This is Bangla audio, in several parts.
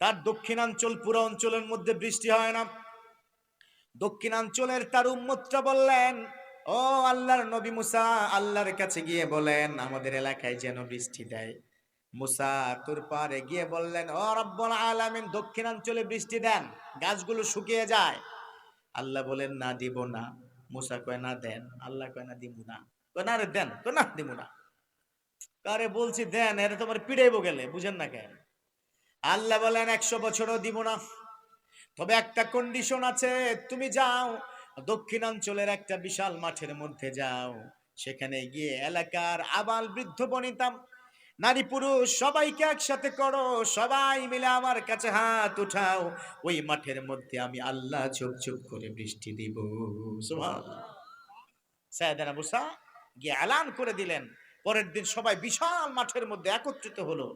তার দক্ষিণাঞ্চল পুরো অঞ্চলের মধ্যে বৃষ্টি হয় না। দক্ষিণাঞ্চলের তার উম্মতরা বললেন, ও আল্লাহর নবী মুসা, আল্লাহর কাছে গিয়ে বলেন আমাদের এলাকায় যেন বৃষ্টি দেয়। মুসা তোর পারে গিয়ে বললেন, ও রব্বুল আলামিন, দক্ষিণাঞ্চলে বৃষ্টি দেন, গাছগুলো শুকিয়ে যায়। আল্লাহ বলেন না, দিব না। মুসা কয় না দেন। আল্লাহ কয় না, দিব না। কয় না রে দেন। কয় না, দিব না। কারে বলছি দেন, এর তোমার পিড়াইবো গেলে, বুঝেন না কেন? আল্লাহ বলেন 100 বছরও দিব না, তবে একটা কন্ডিশন আছে। তুমি যাও দক্ষিণাঞ্চলের একটা বিশাল মাঠের মধ্যে যাও, সেখানে গিয়ে এলাকার আবাল বৃদ্ধ বনিতা নারী পুরুষ সবাইকে একসাথে করো, সবাই মিলে আমার কাছে হাত উঠাও, ওই মাঠের মধ্যে আমি আল্লাহ ঝুপ ঝুপ করে বৃষ্টি দিব। সুবহানাল্লাহ। সাইয়েদনা মুসা গিয়ে এলান করে দিলেন। পরের দিন সবাই বিশাল মাঠের মধ্যে একত্রিত হলো,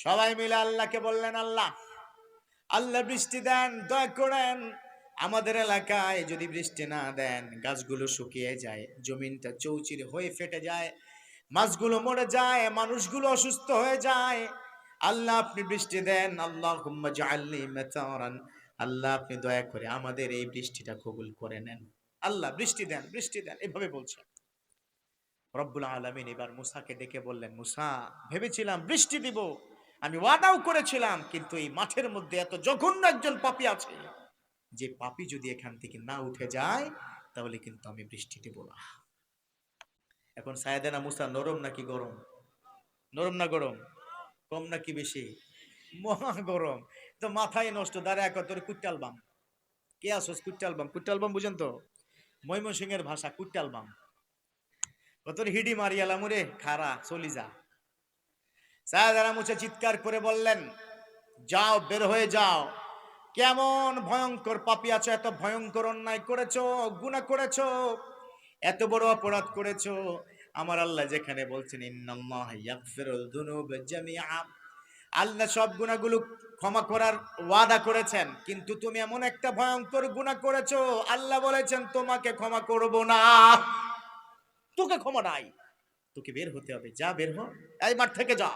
সবাই মিলে আল্লাহকে বললেন, আল্লাহ, আল্লাহ বৃষ্টি দেন, দয়া করেন। আমাদের এলাকায় যদি বৃষ্টি না দেন, গাছগুলো শুকিয়ে যায়, জমিনটা চৌচির হয়ে ফেটে যায়, মাছগুলো মরে যায়, মানুষগুলো অসুস্থ হয়ে যায়। আল্লাহ আপনি বৃষ্টি দেন। আল্লাহুম্মা জাআলনি মাতারান, আল্লাহ আপনি দয়া করে আমাদের এই বৃষ্টিটা কবুল করে নেন। আল্লাহ বৃষ্টি দেন, বৃষ্টি দেন, এভাবে বলছে। রব্বুল আলামিন এবার মুসাকে ডেকে বললেন, মুসা, ভেবেছিলাম বৃষ্টি দিব, আমি ওয়াদাও করেছিলাম, কিন্তু এই মাঠের মধ্যে এত জঘন্য একজন পাপী আছে, যে পাপী যদি এখান থেকে না উঠে যায় তাহলে কিন্তু আমি বৃষ্টি দেব না। এখন সাইয়েদনা মুসা নরম নাকি গরম? নরম না গরম? কম নাকি বেশি? মহা গরম। তো মাথায় নষ্ট, দাঁড়া এক তোর কুট্টাল বাম। কে আসোস? কুট্টাল বাম। কুট্টাল বাম বুঝেন তো? ময়মনসিংহের ভাষা কুট্টাল বাম। ও তোর হিডি মারিয়ালাম রে, খারা চলি যা। সাইয়েদনা মুসা চিৎকার করে বললেন, যাও, বের হয়ে যাও। কেমন ভয়ঙ্কর পাপী আছো, এত ভয়ঙ্কর অন্যায় করেছো, গুনাহ করেছো, এত বড় অপরাধ করেছো। আমার আল্লাহ যেখানে বলছেন ইন্নাল্লাহা ইয়াগফিরুল যুনুবা জামিআ, আল্লাহ সব গুনাহগুলো ক্ষমা করার ওয়াদা করেছেন, কিন্তু তুমি এমন একটা ভয়ঙ্কর গুনাহ করেছো, আল্লাহ বলেছেন তোমাকে ক্ষমা করব না। তোকে ক্ষমা নাই, তোকে বের হতে হবে, যা বের হ, এই মাঠ থেকে যা।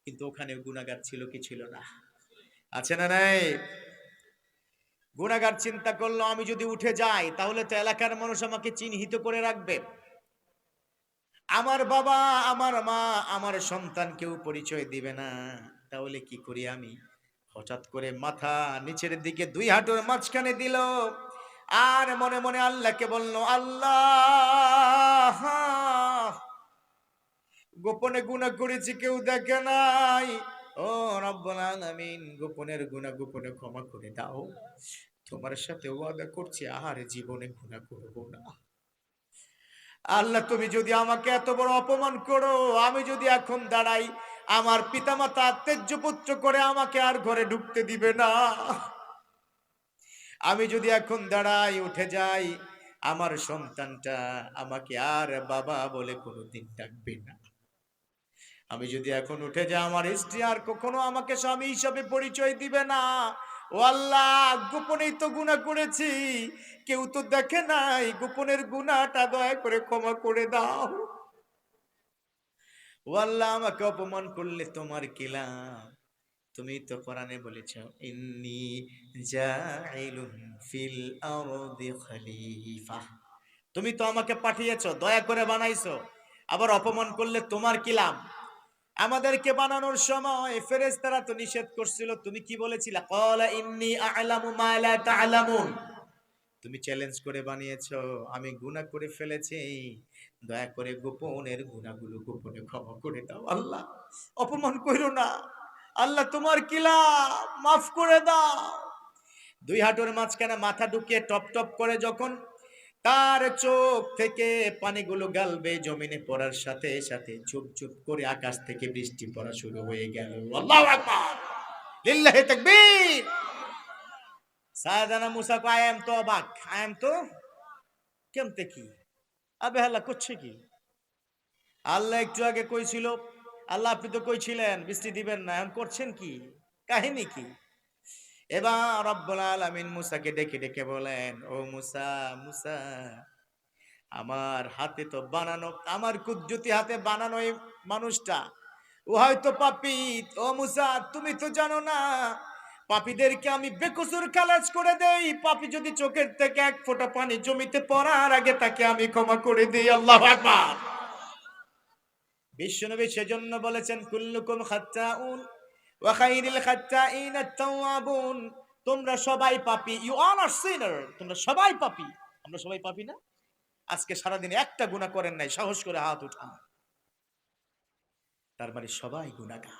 কিন্তু ওখানে গুনাহগার ছিল কি ছিল না? আছে না নাই? গুনাহগার চিন্তা করলো, আমি যদি উঠে যাই তাহলে তো এলাকার মানুষ আমাকে চিহ্নিত করে রাখবে, আমার বাবা, আমার মা, আমার সন্তান কেউ পরিচয় দিবে না। তাহলে কি করি আমি? হঠাৎ করে মাথা নিচের দিকে 2 হাঁটুর মাঝখানে দিল, আর মনে মনে আল্লাহকে বলল, আল্লাহ, গোপনে গুনাহ করেছি, কেউ দেখে নাই। ও রব্বুল আলামিন, গোপনের গুনাহ গোপনে ক্ষমা করে দাও। তোমার সাথে ওয়াদা করছি আর জীবনে গুনাহ করব না। আল্লাহ, তুমি যদি আমাকে এত বড় অপমান করো, আমি যদি এখন দাঁড়াই, আমার পিতামাতা তেজ্য পুত্র করে আমাকে আর ঘরে ঢুকতে দিবে না। আমি যদি এখন দাঁড়াই, উঠে যাই, আমার সন্তানটা আমাকে আর বাবা বলে কোনোদিন ডাকবে না। আমি যদি এখন উঠে যাই, আমার স্ত্রী আর কখনো আমাকে স্বামী হিসাবে পরিচয় দিবে না। ও আল্লাহ, গোপনেই তো গুনাহ করেছি, কেউ তো দেখে নাই, গোপনের গুনাহটা দয়া করে ক্ষমা করে দাও। ও আল্লাহ, আমাকে অপমান করলে তোমার কি লাভ? তুমি তো কোরআনে বলেছো, ইন্নী জাইলুন ফিল আরদি খলিফা, তুমি তো আমাকে পাঠিয়েছো, দয়া করে বানাইছো, আবার অপমান করলে তোমার কি লাভ? আমাদেরকে বানানোর সময় ফেরেশতারা তো নিষেধ করছিল, তুমি কি বলেছিলা? ক্বালা ইন্নী আ'লামু মা লা তা'লামুন, তুমি চ্যালেঞ্জ করে বানিয়েছো, আমি গুনাহ করে ফেলেছি, দয়া করে গোপনের গুনাহগুলো গোপনে ক্ষমা করে দাও। আল্লাহ, অপমান কইরো না, আল্লাহ তোমার কি লাভ, মাফ করে দাও। 2 হাঁটুর মাঝখানে মাথা ঢুকিয়ে টপ টপ করে যখন তার চোখ থেকে পানিগুলো গালবে জমিনে পড়ার সাথে সাথে চুপ চুপ করে আকাশ থেকে বৃষ্টি পড়া শুরু হয়ে গেল। আল্লাহু আকবার, লিল্লাহি তাকবীর। সাইয়েদনা মুসা কয়, আই এম তো অবাক, আই এম তো কেমতে কি, আবে আল্লাহ করছে কি? আল্লাহ একটু আগে কইছিল, আল্লাহ আপনি তো কইছিলেন বৃষ্টি দিবেন না, এখন করছেন কি? কাহিনী কি? এবার রব্বুল আলামিন মুসাকে ডেকে ডেকে বলেন, ও মুসা, মুসা, আমার হাতে তো বানানো, আমার কুদরতি হাতে বানানো এই মানুষটা ও হয়তো পাপী। ও মুসা, তুমি তো জানো না পাপীদেরকে আমি বেকসুর খালাস করে দেই। পাপী যদি চোখের থেকে এক ফোঁটা পানি জমিতে পড়ার আগে তাকে আমি ক্ষমা করে দিই। আল্লাহু আকবার। বিশ্বনবী সেজন্য বলেছেন কুল্লুকুম খাত্তাউন ওয়া খায়রুল খাত্তাইনা আত-তাওয়াবুন। তোমরা সবাই পাপী, ইউ অল আর সিনার। তোমরা সবাই পাপী। আমরা সবাই পাপী না? আজকে সারাদিনে একটা গুনাহ করেন নাই, সাহস করে হাত উঠান। তার মানে সবাই গুনাহগার।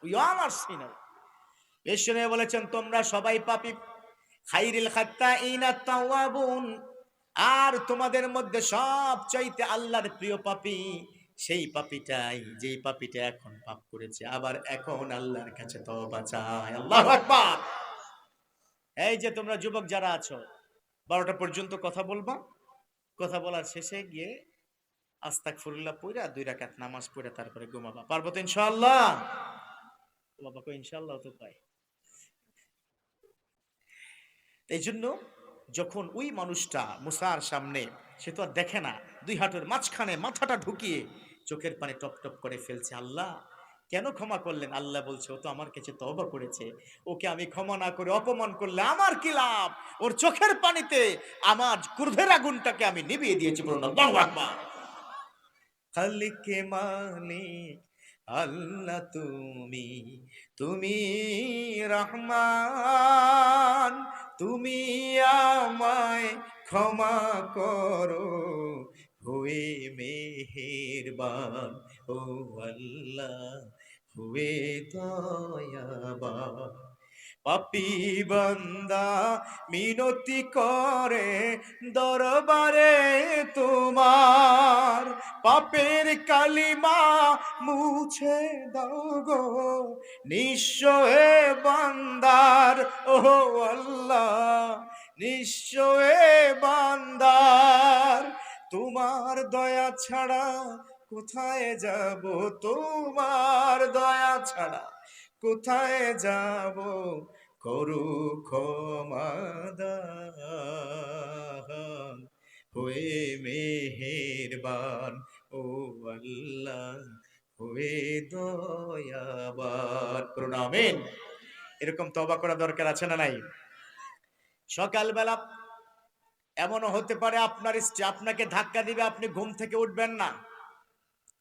উই অল আর সিনার। বিশ্বনবী বলেছেন তোমরা সবাই পাপী। খায়রুল খাত্তাইনা আত-তাওয়াবুন। আর তোমাদের মধ্যে সবচাইতে আল্লাহর প্রিয় পাপী সেই পাপীটাই, যেই পাপীটা এখন পাপ করেছে আবার এখন আল্লাহর কাছে তওবা চায়। আল্লাহু আকবার। এই যে তোমরা যুবক যারা আছো, 12টা পর্যন্ত কথা বলবা। কথা বলার শেষে গিয়ে আস্তাগফিরুল্লাহ পড়া 2 রাকাত নামাজ পড়ে তারপরে ঘুমাবা। পারবো তো ইনশাআল্লাহ? ও বাবা কই ইনশাআল্লাহ তো পাই। এই জন্য যখন ওই মানুষটা মুসার সামনে, সে তো আর দেখে না, 2 হাঁটুর মাঝখানে মাথাটা ঢুকিয়ে চোখের পানি টপ টপ করে ফেলছে। আল্লাহ কেন ক্ষমা করলেন? আল্লাহ বলছে ও তো আমার কাছে তওবা করেছে, ওকে আমি ক্ষমা না করে অপমান করলে আমার কি লাভ? ওর চোখের পানিতে আমার ক্রোধের আগুনটাকে আমি নিভিয়ে দিয়েছি। বলুন আল্লাহু আকবার। খালিকে মালিক আল্লাহ তুমি, তুমি রহমান, তুমি আমায় ক্ষমা করো, হুয়ে মেহেরবান। ও আল্লাহ হুয়ে দয়াবান। পাপী বান্দা মিনতি করে দরবারে তোমার, পাপের কালিমা মুছে দাও গো নিঃস্ব হে বান্দার। ও আল্লাহ নিঃস্ব হে বান্দার, তোমার দয়া ছাড়া কোথায় যাব? তোমার দয়া ছাড়া কোথায় যাব? করু ক্ষমা দান, হয়ে মেহেরবান। ও আল্লাহ হয়ে দয়াবান। করুন আমিন। এরকম তওবা করা দরকার আছে না নাই? সকালবেলা এমনও হতে পারে আপনার স্ত্রী আপনাকে ধাক্কা দিবে, আপনি ঘুম থেকে উঠবেন না,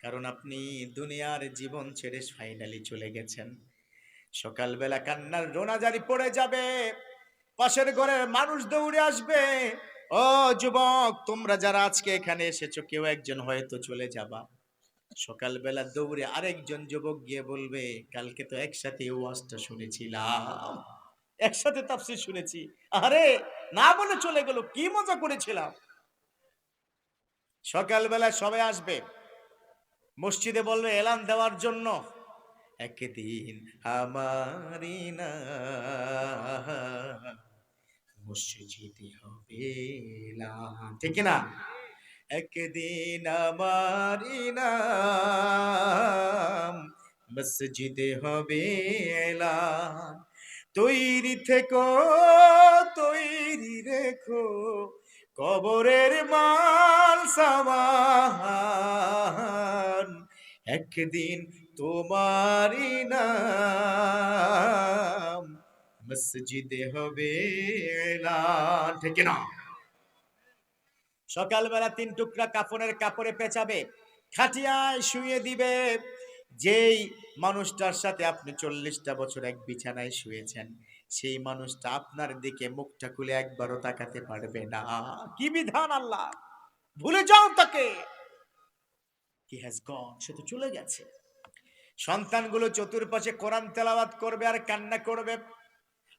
কারণ আপনি দুনিয়ার জীবন ছেড়ে ফাইনালি চলে গেছেন। সকালবেলা কান্নার রোনাজারি পড়ে যাবে, পাশের ঘরের মানুষ দৌড়ে আসবে। ও যুবক, তোমরা যারা আজকে এখানে এসেছো কেউ একজন হয়তো চলে যাবা। সকালবেলা দৌড়ে আরেকজন যুবক গিয়ে বলবে কালকে তো একসাথে ওয়াজটা শুনেছিলাম, একসাথে তাফসীর শুনেছি, আরে না বলে চলে গেল, কি মজা করেছিলাম। সকালবেলা সবাই আসবে, মসজিদে বলবে এলান দেওয়ার জন্য, একদিন আমারি না মসজিদে হবে এলান, ঠিক না? একদিন আমারি নাম মসজিদে হবে এলান। তৈরি থেকো, তৈরি রেখো কবরের মাল সামান, একদিন তোমারই নাম মসজিদে হবে এলান, ঠিক না? সকালবেলা 3 টুকরা কাফনের কাপড়ে পেঁচাবে, খাটিয়ায় শুয়ে দিবে। যেই মানুষটার সাথে আপনি 40টা বছর এক বিছানায় শুয়েছেন, সেই মানুষটা আপনার দিকে মুখটা খুলে একবারও তাকাতে পারবে না। কি বিধান আল্লাহ! ভুলে যাও তাকে, হি হ্যাজ গন, সে তো চলে গেছে। সন্তানগুলো চতুর্পাশে কোরআন তেলাওয়াত করবে আর কান্না করবে।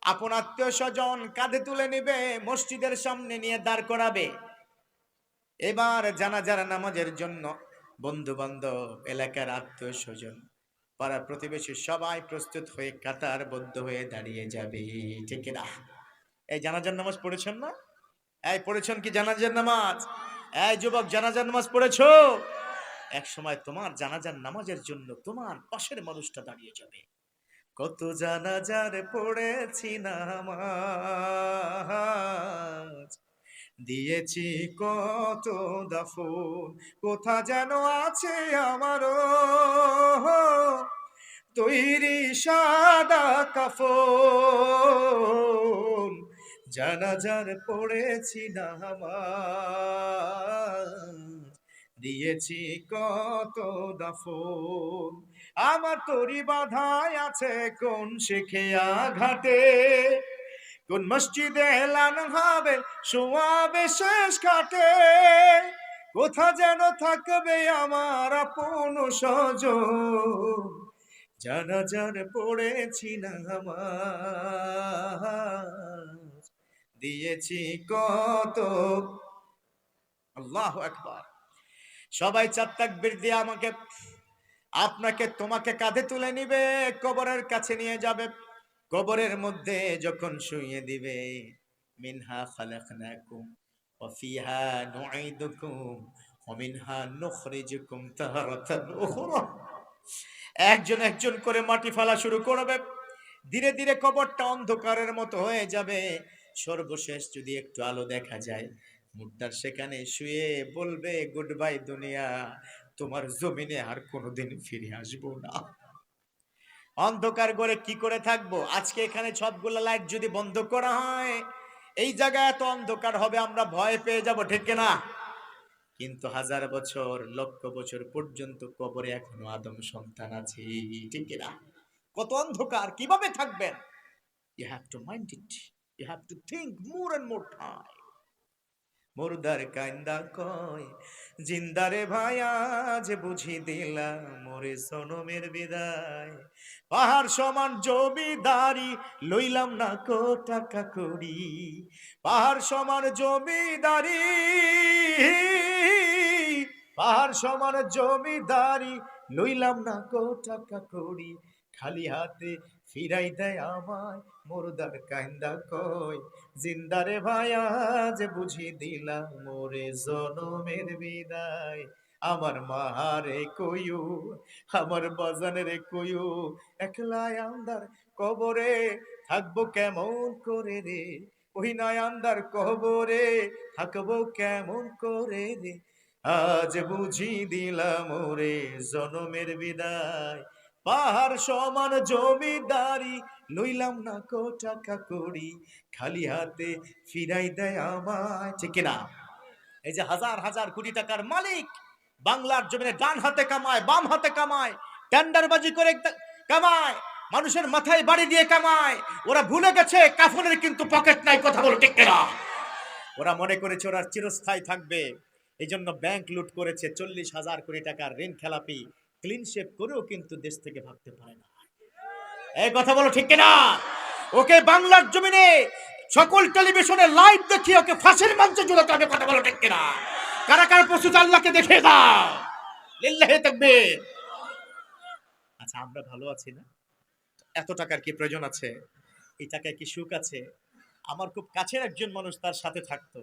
আপন আত্মীয় স্বজন কাঁধে তুলে নেবে, মসজিদের সামনে নিয়ে দাঁড় করাবে। এবার জানাজার নামাজের জন্য বন্ধু বান্ধব, এলাকার আত্মীয় স্বজন, পাড়া প্রতিবেশী সবাই প্রস্তুত হয়ে কাতারবদ্ধ হয়ে দাঁড়িয়ে যাবে, ঠিক না? এই জানাজার নামাজ পড়েছেন না? এই পড়েছেন কি জানাজার নামাজ? এই যুবক জানাজার নামাজ পড়েছো? এক সময় তোমার জানাজার নামাজের জন্য তোমার পাশের মানুষটা দাঁড়িয়ে যাবে। কত জানাজার পড়েছি নামাজ, দিয়েছি কত দাফন, কোথা যেন আছে আমারও তৈরি সাদা কাফন, জানাজার পড়েছি নামাজ, দিয়েছি কত দাফন। আমার তরি বাধায় আছে কোন শিখিয়া ঘাটে, কোন মসজিদে এলান হবে শোয়াবে শেষ ঘাটে, কোথা যেন থাকবে আমার আপন স্বজন, জানাজার পড়েছি নামাজ, দিয়েছি কত। আল্লাহু আকবার। সবাই চার তাকবীর দিয়ে আমাকে আপনাকে তোমাকে কাঁধে তুলে নিবে, কবরের কাছে নিয়ে যাবে। কবরের মধ্যে যখন শুইয়ে দিবে, মিনহা খালাকনাকুম ওয়া ফিহা নুঈদুকুম ওয়া মিনহা নুখরিজুকুম তারাতান উখরা। একজন একজন করে মাটি ফেলা শুরু করবে। ধীরে ধীরে কবরটা অন্ধকারের মতো হয়ে যাবে। সর্বশেষ যদি একটু আলো দেখা যায়, মুর্দার সেখানে শুয়ে বলবে, গুড বাই দুনিয়া, তোমার জমিনে আর কোনোদিন ফিরে আসবো না। অন্ধকার ঘরে কি করে থাকবো? আজকে এখানে সবগুলো লাইট যদি বন্ধ করা হয়, এই জায়গায় এত অন্ধকার হবে, আমরা ভয় পেয়ে যাব, ঠিক না? কিন্তু হাজার বছর লক্ষ বছর পর্যন্ত কবরে এখনো আদম সন্তান আছে, ঠিক না? কত অন্ধকার, কিভাবে থাকবেন? You have to mind it. You have to think more and more time. মুর্দার কান্দা কয়, জিন্দারে ভাই আজ বুঝি দিলাম মোরে সনমের বিদায়। পাহাড় সমান জমিদারি লইলাম না কো টাকা করি, পাহাড় সমান জমিদারি, পাহাড় সমান জমিদারি লইলাম না কো টাকা করি, খালি হাতে ফিরাই দেয় আমায় মুর্দার কান্দা কয়, জিন্দারে ভাই আজ বুঝি দিলাম মোরে জনমের বিদায়। আমার মাহারে কইও, আমার বাজানের কইও, একলাই আন্দার কবরে থাকবো কেমন করে রে, ওই নয় আন্দার কবরে থাকবো কেমন করে রে, আজ বুঝি দিলাম ওরে জনমের বিদায়। পাহাড় সমান জমিদারি লইলাম না কো টাকা করি, খালি হাতে ফিরাই দেয় আমায়, ঠিক না? এই যে হাজার হাজার কোটি টাকার মালিক বাংলার জমিনে ডান হাতে কামায়, বাম হাতে কামায়, টেন্ডারবাজি করে কামায়, মানুষের মাথায় বাড়ি দিয়ে কামায়। ওরা ভুলে গেছে কাফনের কিন্তু পকেট নাই, কথা বলো ঠিক না? ওরা মনে করেছে ওরা চিরস্থায়ী থাকবে, এই জন্য ব্যাংক লুট করেছে, 40,000 কোটি টাকার ঋণ খেলাপি, ক্লিন শেপ করেও কিন্তু দেশ থেকে ভাগতে পারে না। এই কথা বলো ঠিক না? ওকে বাংলার জমিনে সকল টেলিভিশনে লাইভ দেখিয়ে ওকে ফাঁসির মঞ্চে ঝুলাতে হবে, কথা বলো ঠিক না? কারা কারা প্রস্তুত আল্লাহকে দেখে দাও, লিল্লাহি তাকবীর। আচ্ছা, আমরা ভালো আছি না? এত টাকার কি প্রয়োজন আছে? এই টাকায় কি সুখ আছে? আমার খুব কাছের একজন মানুষ, তার সাথে থাকতো,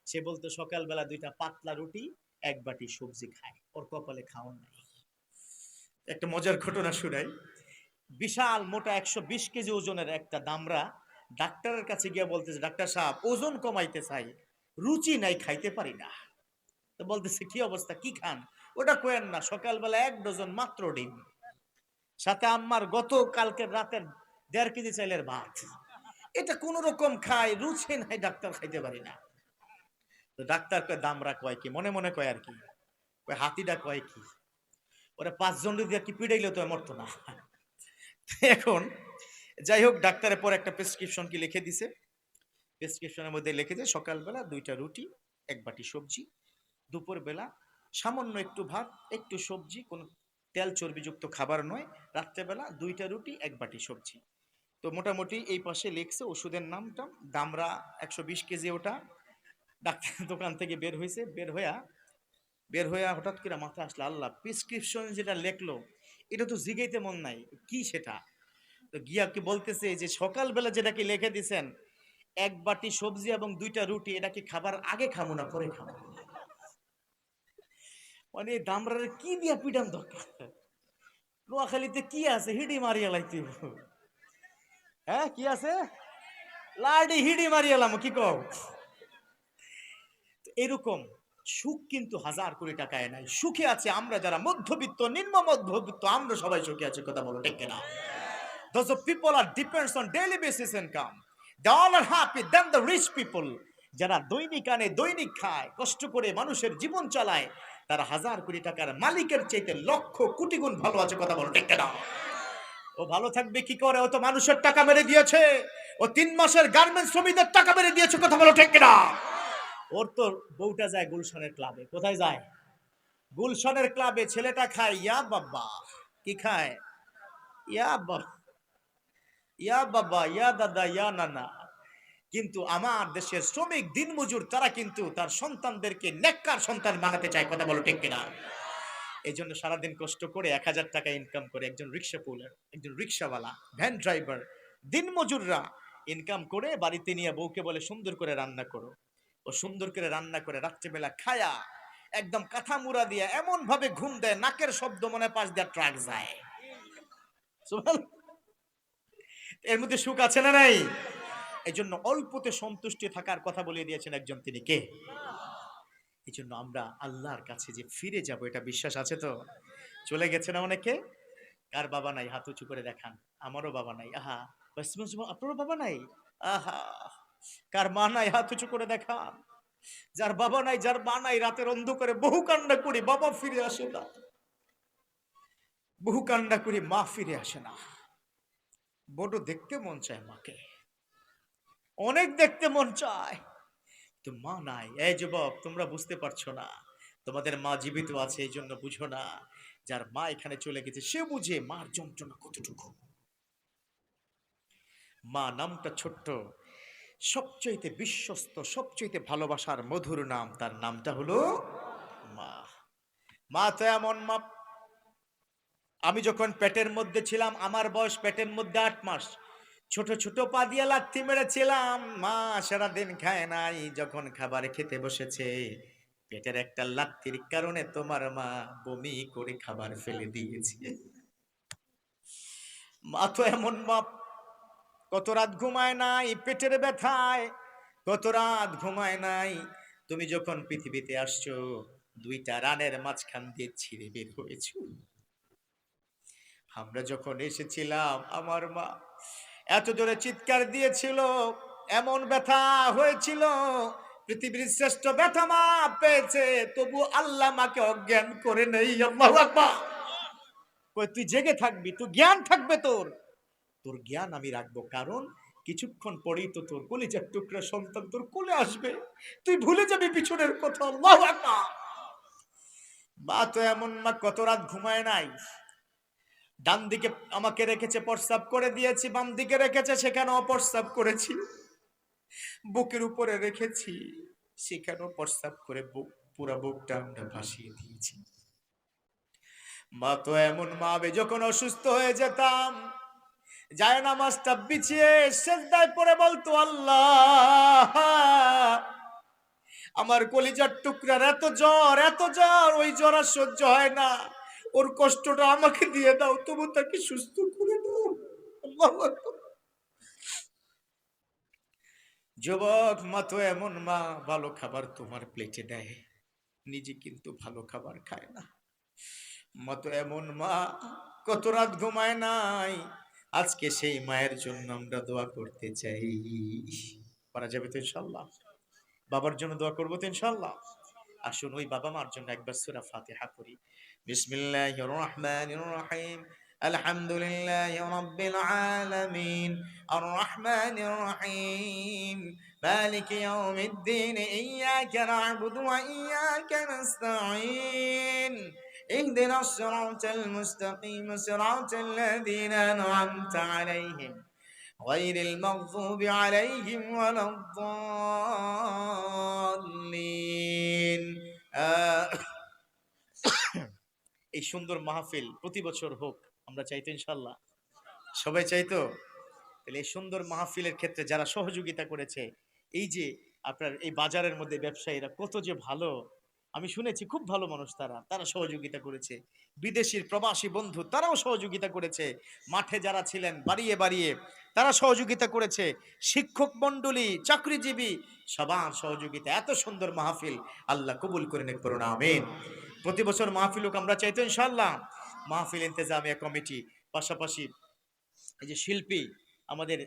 সে বলতো সকালবেলা 2টা পাতলা রুটি 1 বাটি সবজি খায়, ওর কপালে খাওয়ার নাই। একটা মজার ঘটনা শুনাই। বিশাল মোটা 120 কেজি ওজনের একটা দামড়া ডাক্তারের কাছে গিয়ে বলতেছে, ডাক্তার সাহেব ওজন কমাইতে চাই, রুচি নাই, খাইতে পারি না। তো বলতেছে, কি অবস্থা, কি খান? ওটা কোয়েন না, সকালবেলা 1 ডজন মাত্র ডিম, সাথে আম্মার গত কালকের রাতের 1.5 কেজি চাইলের ভাত, এটা কোন রকম খায়, রুচি নাই ডাক্তার, খাইতে পারি না। তো ডাক্তার কয়, দামড়া কয় কি? মনে মনে কয় আর কি, কয় হাতিটা কয় কি? ওরা 5 জন দিয়ে কি পিটাইলে তো মরতো না। এখন যাই হোক, ডাক্তারের পর একটা প্রেসক্রিপশন কি লিখে দিছে, প্রেসক্রিপশনের মধ্যে লিখেছে সকালবেলা 2টা রুটি 1 বাটি সবজি, দুপুরবেলা সামান্য একটু ভাত একটু সবজি, কোনো তেল চর্বিযুক্ত খাবার নয়, রাত্রেবেলা 2টা রুটি 1 বাটি সবজি। তো মোটামুটি এই পাশে লিখছে ওষুধের নামটা, দামরা 120 কেজি ওটা। ডাক্তার দোকান থেকে বের হইয়া হঠাৎ করে মাথা আসলো, আল্লাহ, প্রেসক্রিপশন যেটা লেখলো এটা তো জিগাইতে মন নাই, কি সেটা? তো গিয়া কি বলতেছে যে সকালবেলা যেটা কি লিখে দিছেন 1 বাটি সবজি এবং 2টা রুটি, এটা কি খাবার আগে খাবো না পরে খাবো? মানে দামরার কি দিয়া পিটান দরকার? নোয়াখালীতে কি আছে, হিডি মারিয়া লাইতে? হ্যাঁ, কি আছে? লাডি হিডি মারিয়ালাম, কি কও? এরকম সুখ কিন্তু 1000 কোটি টাকায় নাই, সুখে আছে আমরা যারা মধ্যবিত্ত, নিম্ন মধ্যবিত্ত, আমরা সবাই সুখে আছি। কথা বলো ঠিক কিনা? Those of people are depends on daily basis income. They all are happy than the rich people. যারা দৈনিক আনে দৈনিক খায়, কষ্ট করে মানুষের জীবন চালায়, তারা 1000 কোটি টাকার মালিকের চাইতে লক্ষ কোটি গুণ ভালো আছে। কথা বলো ঠিক কিনা? ও ভালো থাকবে কি করে? ও তো মানুষের টাকা মেরে দিয়েছে, ও 3 মাসের গার্মেন্টস শ্রমিকদের টাকা মেরে দিয়েছে। কথা বলো ঠিক কিনা? ওর তো বউটা যায় গুলশানের ক্লাবে। কোথায় যায়? গুলশানের ক্লাবে। ছেলেটা খায় ইয়া বাবা, কি খায়? ইয়া বাবা, ইয়া বাবা, ইয়া দাদা, ইয়া নানা। কিন্তু আমার দেশের শ্রমিক দিনমজুর তারা কিন্তু তার সন্তানদেরকে নেককার সন্তান বানাতে চায়। কথা বলো ঠিক কিনা? এই জন্য সারাদিন কষ্ট করে 1000 টাকা ইনকাম করে একজন রিক্সা পুলার, একজন রিক্সাওয়ালা, ভ্যান ড্রাইভার, দিনমজুররা ইনকাম করে বাড়িতে নিয়ে বউকে বলে সুন্দর করে রান্না করো। ও সুন্দর করে রান্না করে রাত্রিবেলা খায়া একদম কাঁথা মুড়া দিয়ে এমন ভাবে ঘুম দেয়, নাকের শব্দ মনে পাশ দিয়ে ট্রাক যায়। এর মধ্যে সুখ আছে না নাই? এই জন্য অল্পতে সন্তুষ্টি থাকার কথা বলে দিয়েছেন একজন, তিনি কে? এই জন্য আমরা আল্লাহর কাছে যে ফিরে যাব এটা বিশ্বাস আছে তো? চলে গেছে না অনেকে? কার বাবা নাই হাত উঁচু করে দেখান। আমারও বাবা নাই। আহা, আপনারও বাবা নাই? আহা, কার মা নাই হাত উঁচু করে দেখান। যার বাবা নাই, যার মা নাই, রাতের অন্ধকারে বহু কান্না করি, বাবা ফিরে আসে না, বহু কান্না করি, মা ফিরে আসে না। বড় দেখতে মন চায় মাকে, অনেক দেখতে মন চায়, তো মা নাই। এই যুবক, তোমরা বুঝতে পারছো না, তোমাদের মা জীবিত আছে এই জন্য বুঝো না। যার মা এখানে চলে গেছে সে বুঝে মার যন্ত্রণা কতটুকু। মা নামটা ছোট্ট, সবচাইতে বিশ্বস্ত, সবচাইতে ভালোবাসার মধুর নাম, তার নামটা হলো মা। মা তো এমন মা, আমি যখন পেটের মধ্যে ছিলাম, আমার বয়স পেটের মধ্যে 8 মাস, ছোট ছোট পা দিয়ে লাথি মেরেছিলাম। মা সারাদিন খায় নাই, যখন খাবারে খেতে বসেছে পেটের একটা লাথির কারণে তোমার মা বমি করে খাবার ফেলে দিয়েছে। মা তো এমন মা, কত রাত ঘুমায় নাই পেটের ব্যথায়, কত রাত ঘুমায় নাই। তুমি যখন পৃথিবীতে আসছো 2টা রানের মাঝখান দিয়ে ছিঁড়ে বের হয়েছো। আমরা যখন এসেছিলাম আমার মা এত জোরে চিৎকার দিয়েছিল, এমন ব্যথা হয়েছিল, পৃথিবীর শ্রেষ্ঠ ব্যথা মা পেয়েছে, তবু আল্লাহ মাকে অজ্ঞান করে নেই। আল্লাহু আকবার। কই তুই জেগে থাকবি, তুই জ্ঞান থাকবে, তোর তোর জ্ঞান আমি রাখবো, কারণ কিছুক্ষণ পরেই তো তোর কলিজার টুকরা সন্তান তোর কোলে আসবে, তুই ভুলে যাবি পিছনের কথা। আল্লাহু আকবার। মা তো এমন মা, কত রাত ঘুমায় নাই। ডান দিকে আমাকে রেখেছে, প্রস্রাব করে দিয়েছি, বাম দিকে রেখেছে, সেখানেও প্রস্রাব করেছি, বুকের উপরে রেখেছি, সেখানেও প্রস্রাব করে পুরা বুকটা আমরা ভাসিয়ে দিয়েছি। মা তো এমন মা, আমি যখন অসুস্থ হয়ে যেতাম যায় নামাজটা বিছিয়ে সেজদায় পড়ে বলতো, আল্লাহ আমার কলিজার টুকরার এত জ্বর, এত জ্বর, ওই জ্বর আর সহ্য হয় না, ওর কষ্টটা আমাকে দিয়ে দাও, তবু তাকে সুস্থ করে দাও। আল্লাহু আকবার। যুবক, মা তো এমন মা, ভালো খাবার তোমার প্লেটে দেয়, নিজে কিন্তু ভালো খাবার খায় না। মা তো এমন মা, কত রাত ঘুমায় নাই। আজকে সেই মায়ের জন্য আমরা দোয়া করতে চাই। করা যাবে তো ইনশাআল্লাহ? বাবার জন্য দোয়া করবো তো ইনশাআল্লাহ? আসুন ওই বাবা মার জন্য একবার সূরা ফাতিহা পড়ি। বিসমিল্লাহির রহমানির রহিম। আলহামদুলিল্লাহি রাব্বিল আলামিন আর রহমানির রহিম মালিকি ইয়াউমিদ্দিন ইয়্যাকা না'বুদু ওয়া ইয়্যাকা নাস্তাঈন ইহদিনাস সিরাতাল মুস্তাকিম সিরাতাল লাযীনা আন'আমতা আলাইহিম غير المغضوب عليهم ولا الضالين। এই সুন্দর মাহফিল প্রতি বছর হোক, আমরা চাইতো ইনশাআল্লাহ? সবাই চাইতো? তাহলে এই সুন্দর মাহফিলের ক্ষেত্রে যারা সহযোগিতা করেছে, এই যে আপনার এই বাজারের মধ্যে ব্যবসায়ীরা কত যে ভালো, আমি শুনেছি খুব ভালো মানুষ, তারা তারা সহযোগিতা করেছে। বিদেশির প্রবাসী বন্ধু তারাও সহযোগিতা করেছে। মাঠে যারা ছিলেন বাড়িয়ে বাড়িয়ে তারা সহযোগিতা করেছে। শিক্ষক মণ্ডলী, চাকরিজীবী, সবার সহযোগিতা। এত সুন্দর মাহফিল আল্লাহ কবুল করে নিক, করুন আমিন। প্রতি বছর মাহফিল হোক আমরা চাইতো ইনশাআল্লাহ। মাহফিল ইন্তেজামিয়া কমিটি, পাশাপাশি এই যে শিল্পী আমাদের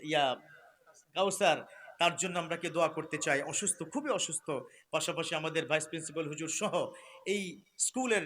কাউসার, তার জন্য আমরা কি দোয়া করতে চাই, অসুস্থ, খুবই অসুস্থ। পাশাপাশি আমাদের ভাইস প্রিন্সিপাল হুজুর সহ এই স্কুলের